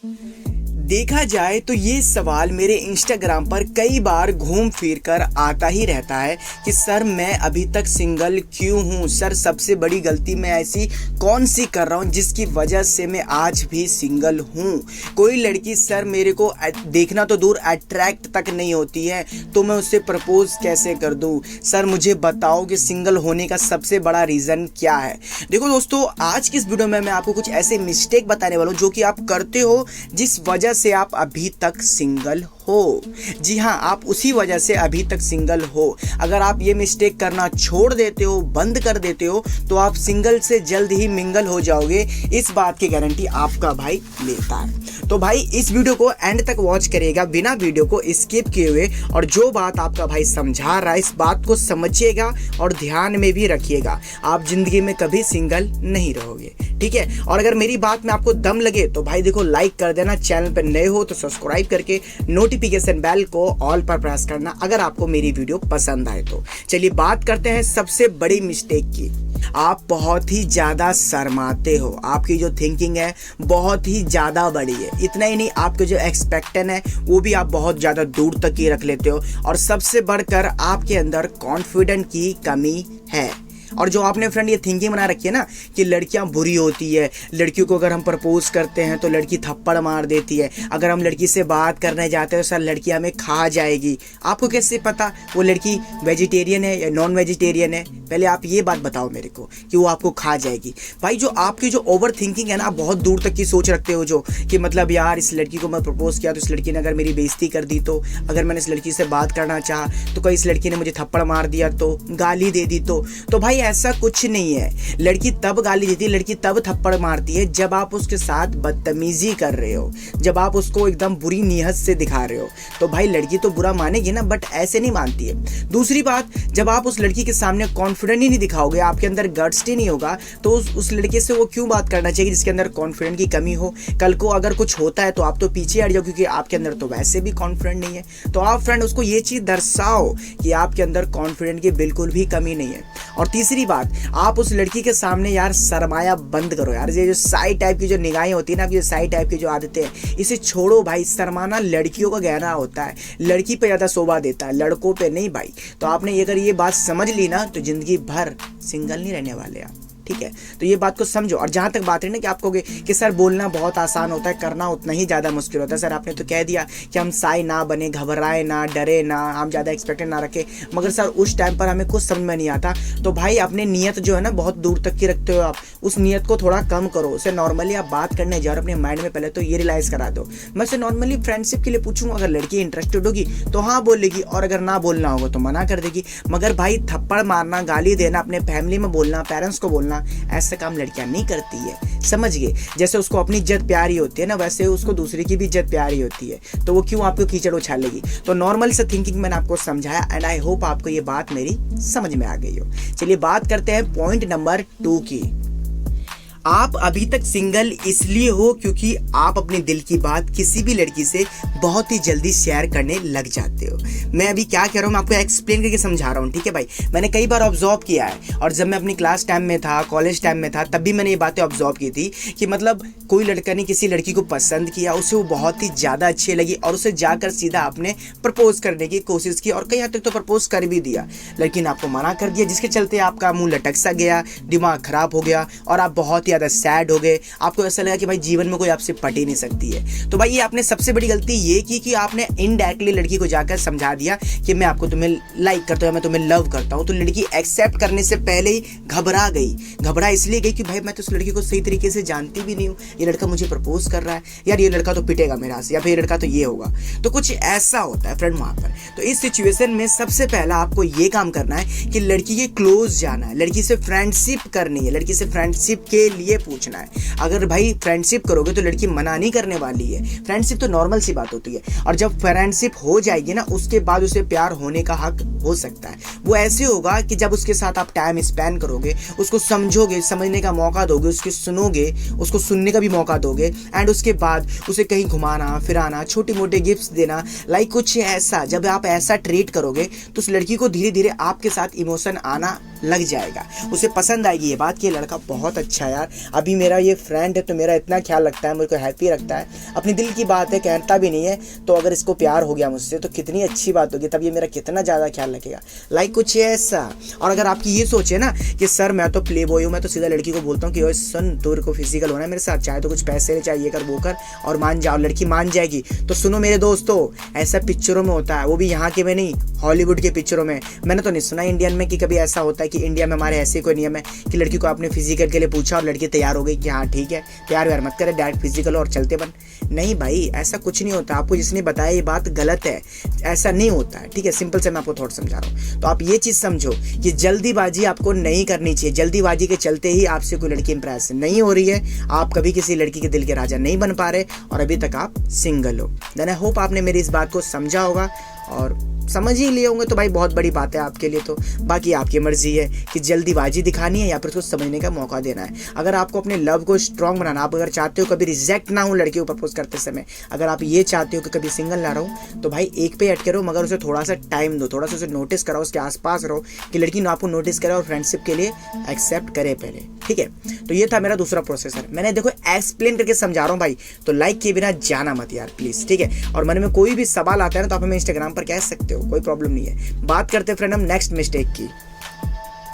देखा जाए तो ये सवाल मेरे इंस्टाग्राम पर कई बार घूम फिर कर आता ही रहता है कि सर मैं अभी तक सिंगल क्यों हूँ। सर सबसे बड़ी गलती मैं ऐसी कौन सी कर रहा हूँ जिसकी वजह से मैं आज भी सिंगल हूँ। कोई लड़की सर मेरे को देखना तो दूर अट्रैक्ट तक नहीं होती है तो मैं उससे प्रपोज कैसे कर दूँ। सर मुझे बताओ कि सिंगल होने का सबसे बड़ा रीज़न क्या है। देखो दोस्तों, आज की इस वीडियो में मैं आपको कुछ ऐसे मिस्टेक बताने वाला हूँ जो कि आप करते हो जिस वजह से आप अभी तक सिंगल हो। जी हाँ, आप उसी वजह से अभी तक सिंगल हो। अगर आप ये मिस्टेक करना छोड़ देते हो, बंद कर देते हो, तो आप सिंगल से जल्द ही मिंगल हो जाओगे। इस बात की गारंटी आपका भाई लेता है। तो भाई इस वीडियो को एंड तक वॉच करिएगा बिना वीडियो को स्किप किए हुए, और जो बात आपका भाई समझा रहा है इस बात को समझिएगा और ध्यान में भी रखिएगा। आप जिंदगी में कभी सिंगल नहीं रहोगे, ठीक है। और अगर मेरी बात में आपको दम लगे तो भाई देखो लाइक कर देना, चैनल पर नए हो तो सब्सक्राइब करके नोटिफिकेशन बेल को ऑल पर प्रेस करना अगर आपको मेरी वीडियो पसंद आए तो। चलिए बात करते हैं सबसे बड़ी मिस्टेक की। आप बहुत ही ज़्यादा शर्माते हो। आपकी जो थिंकिंग है बहुत ही ज़्यादा बड़ी है। इतना ही नहीं, आपके जो एक्सपेक्टेशन है वो भी आप बहुत ज़्यादा दूर तक ही रख लेते हो। और सबसे बढ़कर आपके अंदर कॉन्फिडेंट की कमी है। और जो आपने फ्रेंड ये थिंकिंग बना रखी है ना कि लड़कियां बुरी होती है, लड़कियों को अगर हम प्रपोज करते हैं तो लड़की थप्पड़ मार देती है, अगर हम लड़की से बात करने जाते हैं तो सर लड़की हमें खा जाएगी। आपको कैसे पता वो लड़की वेजिटेरियन है या नॉन वेजिटेरियन है? पहले आप ये बात बताओ मेरे को कि वो आपको खा जाएगी। भाई जो आपकी जो ओवर थिंकिंग है ना, आप बहुत दूर तक की सोच रखते हो, जो कि मतलब यार इस लड़की को मैं प्रपोज किया तो इस लड़की ने अगर मेरी बेइज्जती कर दी तो, अगर मैंने इस लड़की से बात करना चाहा तो कहीं इस लड़की ने मुझे थप्पड़ मार दिया तो, गाली दे दी तो भाई ऐसा कुछ नहीं है। लड़की तब गाली देती है, लड़की तब थप्पड़ मारती है जब आप उसके साथ बदतमीजी कर रहे हो, जब आप उसको एकदम बुरी नीयत से दिखा रहे हो। तो भाई लड़की तो बुरा मानेगी ना, बट ऐसे नहीं मानती है। दूसरी बात, जब आप उस लड़की के सामने कॉन्फिडेंट ही नहीं दिखाओगे, आपके अंदर गट्स ही नहीं होगा, तो उस लड़के से वो क्यों बात करना चाहिए जिसके अंदर कॉन्फिडेंट की कमी हो। कल को अगर कुछ होता है तो आप तो पीछे हट जाओ क्योंकि आपके अंदर तो वैसे भी कॉन्फिडेंट नहीं है। तो आप फ्रेंड उसको ये चीज़ दर्शाओ कि आपके अंदर कॉन्फिडेंट की बिल्कुल भी कमी नहीं है। और तीसरी बात, आप उस लड़की के सामने यार शर्माया बंद करो यार। ये जो साई टाइप की जो निगाहें होती है ना, जो साई टाइप की जो आदतें हैं, इसे छोड़ो भाई। शर्माना लड़कियों का गहना होता है, लड़की पे ज़्यादा शोभा देता है, लड़कों पे नहीं भाई। तो आपने अगर ये बात समझ ली ना तो जिंदगी भर सिंगल नहीं रहने वाले आप, ठीक है। तो ये बात को समझो। और जहाँ तक बात है ना कि आप कहोगे कि सर बोलना बहुत आसान होता है, करना उतना ही ज़्यादा मुश्किल होता है। सर आपने तो कह दिया कि हम साई ना बने, घबराए ना, डरे ना, हम ज़्यादा एक्सपेक्टेड ना रखें, मगर सर उस टाइम पर हमें कुछ समझ में नहीं आता। तो भाई अपनी नीयत जो है ना बहुत दूर तक की रखते हो आप, उस नीयत को थोड़ा कम करो। उसे नॉर्मली आप बात करने जाओ, अपने माइंड में पहले तो ये रियलाइज़ करा दो। मैं उसे नॉर्मली फ्रेंडशिप के लिए पूछूंगा, अगर लड़की इंटरेस्टेड होगी तो हाँ बोलेगी, और अगर ना बोलना होगा तो मना कर देगी। मगर भाई थप्पड़ मारना, गाली देना, अपने फैमिली में बोलना, पेरेंट्स को बोलना, ऐसा काम लड़कियां नहीं करती है, समझ गए। जैसे उसको अपनी इज्जत प्यारी होती है ना, वैसे उसको दूसरे की भी इज्जत प्यारी होती है, तो वो क्यों आपको कीचड़ उछालेगी। तो नॉर्मल से थिंकिंग मैंने आपको समझाया एंड आई होप आपको ये बात मेरी समझ में आ गई हो। चलिए बात करते हैं पॉइंट नंबर 2 की। आप अभी तक सिंगल इसलिए हो क्योंकि आप अपने दिल की बात किसी भी लड़की से बहुत ही जल्दी शेयर करने लग जाते हो। मैं अभी क्या कह रहा हूँ मैं आपको एक्सप्लेन करके समझा रहा हूँ, ठीक है भाई। मैंने कई बार ऑब्जर्व किया है, और जब मैं अपनी क्लास टाइम में था, कॉलेज टाइम में था, तब भी मैंने ये बातें ऑब्जर्व की थी कि मतलब कोई लड़का ने किसी लड़की को पसंद किया, उसे वो बहुत ही ज़्यादा अच्छी लगी और उसे जाकर सीधा आपने प्रपोज करने की कोशिश की, और कई हद तक तो प्रपोज कर भी दिया, लेकिन आपको मना कर दिया, जिसके चलते आपका मुंह लटक सा गया, दिमाग खराब हो गया और आप बहुत ज़्यादा सैड हो गए। आपको ऐसा लगा कि भाई जीवन में कोई आपसे पट ही नहीं सकती है। तो भाई ये आपने सबसे बड़ी गलती ये की कि आपने इनडायरेक्टली लड़की को जाकर समझा दिया कि मैं आपको तुम्हें लाइक करता हूँ, मैं तुम्हें लव करता हूँ। तो लड़की एक्सेप्ट करने से पहले ही घबरा गई। घबरा इसलिए गई कि भाई मैं तो उस लड़की को सही तरीके से जानती भी नहीं हूँ, ये लड़का मुझे प्रपोज कर रहा है, यार ये लड़का तो पिटेगा मेरा से, या फिर ये लड़का तो ये होगा। तो कुछ ऐसा होता है फ्रेंड वहाँ पर। तो इस सिचुएशन में सबसे पहला आपको ये काम करना है कि लड़की के क्लोज जाना है, लड़की से फ्रेंडशिप करनी है, लड़की से फ्रेंडशिप के लिए पूछना है। अगर भाई फ्रेंडशिप करोगे तो लड़की मना नहीं करने वाली है। फ्रेंडशिप तो नॉर्मल सी बात होती है, और जब फ्रेंडशिप हो जाएगी ना उसके बाद उसे प्यार होने का हक हो सकता है। वो ऐसे होगा कि जब उसके साथ आप टाइम स्पेंड करोगे, उसको समझोगे, समझने का मौका दोगे, उसके सुनोगे, उसको सुनने का भी मौका दोगे, एंड उसके बाद उसे कहीं घुमाना फिराना, छोटे मोटे गिफ्ट्स देना, लाइक कुछ ऐसा, जब आप ऐसा ट्रीट करोगे तो उस लड़की को धीरे धीरे आपके साथ इमोशन आना लग जाएगा, उसे पसंद आएगी ये बात कि ये लड़का बहुत अच्छा है यार, अभी मेरा ये फ्रेंड है तो मेरा इतना ख्याल रखता है, मुझे को हैप्पी रखता है, अपनी दिल की बात है, कहता भी नहीं है, तो अगर इसको प्यार हो गया मुझसे तो कितनी अच्छी बात होगी, तब ये मेरा कितना ज़्यादा ख्याल रखेगा। लाइक कुछ ऐसा। और अगर आपकी ये सोच है ना कि सर मैं तो प्ले बॉय हूँ, मैं तो सीधा लड़की को बोलता हूँ कि ओए सुन तेरे को फिजिकल होना है मेरे साथ, चाहे तो कुछ पैसे चाहिए कर वो कर और मान जाओ, लड़की मान जाएगी, तो सुनो मेरे दोस्तों, ऐसा पिक्चरों में होता है, वो भी यहाँ के में नहीं, हॉलीवुड के पिक्चरों में। मैंने तो नहीं सुना इंडियन में कि कभी ऐसा होता है कि इंडिया में हमारे ऐसे कोई नियम है कि लड़की को आपने फिजिकल के लिए पूछा और लड़की तैयार हो गई कि हाँ ठीक है, प्यार व्यार मत करे, डायरेक्ट फिजिकल और चलते बन। नहीं भाई, ऐसा कुछ नहीं होता, आपको जिसने बताया ये बात गलत है, ऐसा नहीं होता है, ठीक है। सिंपल से मैं आपको थोड़ा समझा रहा हूँ। तो आप ये चीज़ समझो कि जल्दीबाजी आपको नहीं करनी चाहिए, जल्दीबाजी के चलते ही आपसे कोई लड़की इंप्रेस नहीं हो रही है, आप कभी किसी लड़की के दिल के राजा नहीं बन पा रहे और अभी तक आप सिंगल हो। देन आई होप आपने मेरी इस बात को समझा होगा और समझ ही लिए होंगे, तो भाई बहुत बड़ी बात है आपके लिए। तो बाकी आपकी मर्जी है कि जल्दीबाजी दिखानी है या फिर उसको समझने का मौका देना है। अगर आपको अपने लव को स्ट्रॉन्ग बनाना, आप अगर चाहते हो कभी रिजेक्ट ना हो लड़की को प्रपोज करते समय, अगर आप ये चाहते हो कि कभी सिंगल ना रहो, तो भाई एक पे अटके रहो, मगर उसे थोड़ा सा टाइम दो, थोड़ा सा उसे नोटिस कराओ, उसके आसपास रहो कि लड़की आपको नोटिस करे और फ्रेंडशिप के लिए एक्सेप्ट करे पहले, ठीक है। तो ये था मेरा दूसरा प्रोसेसर, मैंने देखो एक्सप्लेन करके समझा रहा हूँ भाई, तो लाइक किए बिना जाना मत यार प्लीज़, ठीक है। और मन में कोई भी सवाल आता है ना तो आप हमें इंस्टाग्राम पर कह सकते हो, कोई प्रॉब्लम नहीं है। बात करते फ्रेंड हम नेक्स्ट मिस्टेक की,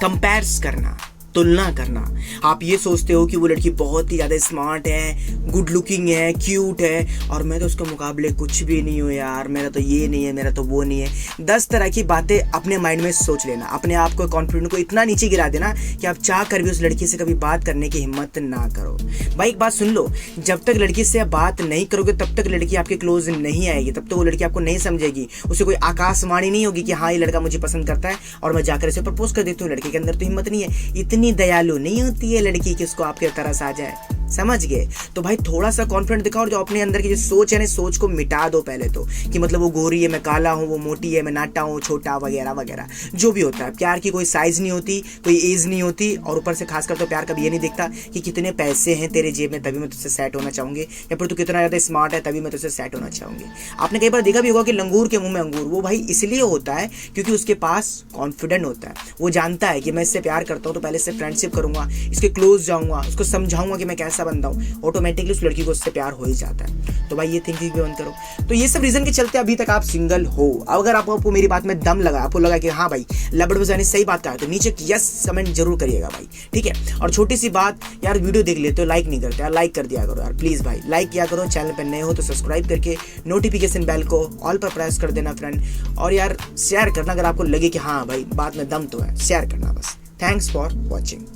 कंपेयर्स करना, तुलना करना। आप ये सोचते हो कि वो लड़की बहुत ही ज़्यादा स्मार्ट है, गुड लुकिंग है, क्यूट है और मैं तो उसके मुकाबले कुछ भी नहीं हूँ यार, मेरा तो ये नहीं है, मेरा तो वो नहीं है। 10 तरह की बातें अपने माइंड में सोच लेना, अपने आप को कॉन्फिडेंस को इतना नीचे गिरा देना कि आप चाह कर भी उस लड़की से कभी बात करने की हिम्मत ना करो। भाई एक बात सुन लो, जब तक लड़की से बात नहीं करोगे तब तक लड़की आपके क्लोज नहीं आएगी, तब तक वो लड़की आपको नहीं समझेगी, उसे कोई आकाशवाणी नहीं होगी कि हाँ ये लड़का मुझे पसंद करता है और मैं जाकर इसे प्रपोज कर देती हूँ। लड़की के अंदर तो हिम्मत नहीं है, इतनी दयालु नहीं होती है लड़की कि उसको आपके तरस आ जाए, समझ गए। तो भाई थोड़ा सा कॉन्फिडेंट दिखाओ और जो अपने अंदर की जो सोच है ना, सोच को मिटा दो पहले तो, कि मतलब वो गोरी है मैं काला हूँ, वो मोटी है मैं नाटा हूँ, छोटा वगैरह वगैरह जो भी होता है। प्यार की कोई साइज नहीं होती, कोई एज नहीं होती, और ऊपर से खासकर तो प्यार कभी ये नहीं दिखता कि कितने पैसे हैं तेरे जेब में तभी मैं तुझसे सेट होना चाहूँगी, या फिर तू कितना ज़्यादा स्मार्ट है तभी मैं तुझसे सेट होना चाहूँगी। आपने कई बार देखा भी होगा कि लंगूर के मुंह में अंगूर, वो भाई इसलिए होता है क्योंकि उसके पास कॉन्फिडेंट होता है, वो जानता है कि मैं इससे प्यार करता हूँ तो पहले इससे फ्रेंडशिप करूँगा, इसके क्लोज जाऊँगा, उसको समझाऊंगा कि मैं कैसा बंदा हूँ, ऑटोमेटिकली उस लड़की को उससे प्यार हो ही जाता है। तो भाई ये थिंकिंग भी बंद करो। तो ये सब रीजन के चलते अभी तक आप सिंगल हो। अगर आपको मेरी बात में दम लगा, आपको लगा कि हाँ भाई लबड़ बजाने सही बात कहा है, तो नीचे यस कमेंट जरूर करिएगा भाई, ठीक है। और छोटी सी बात यार, वीडियो देख लेते हो लाइक नहीं करते यार, लाइक कर दिया करो यार प्लीज भाई, लाइक किया करो। चैनल पर नए हो तो सब्सक्राइब करके नोटिफिकेशन बेल को ऑल पर प्रेस कर देना फ्रेंड, और यार शेयर करना अगर आपको लगे कि हाँ भाई बात में दम तो है, शेयर करना बस। Thanks for watching.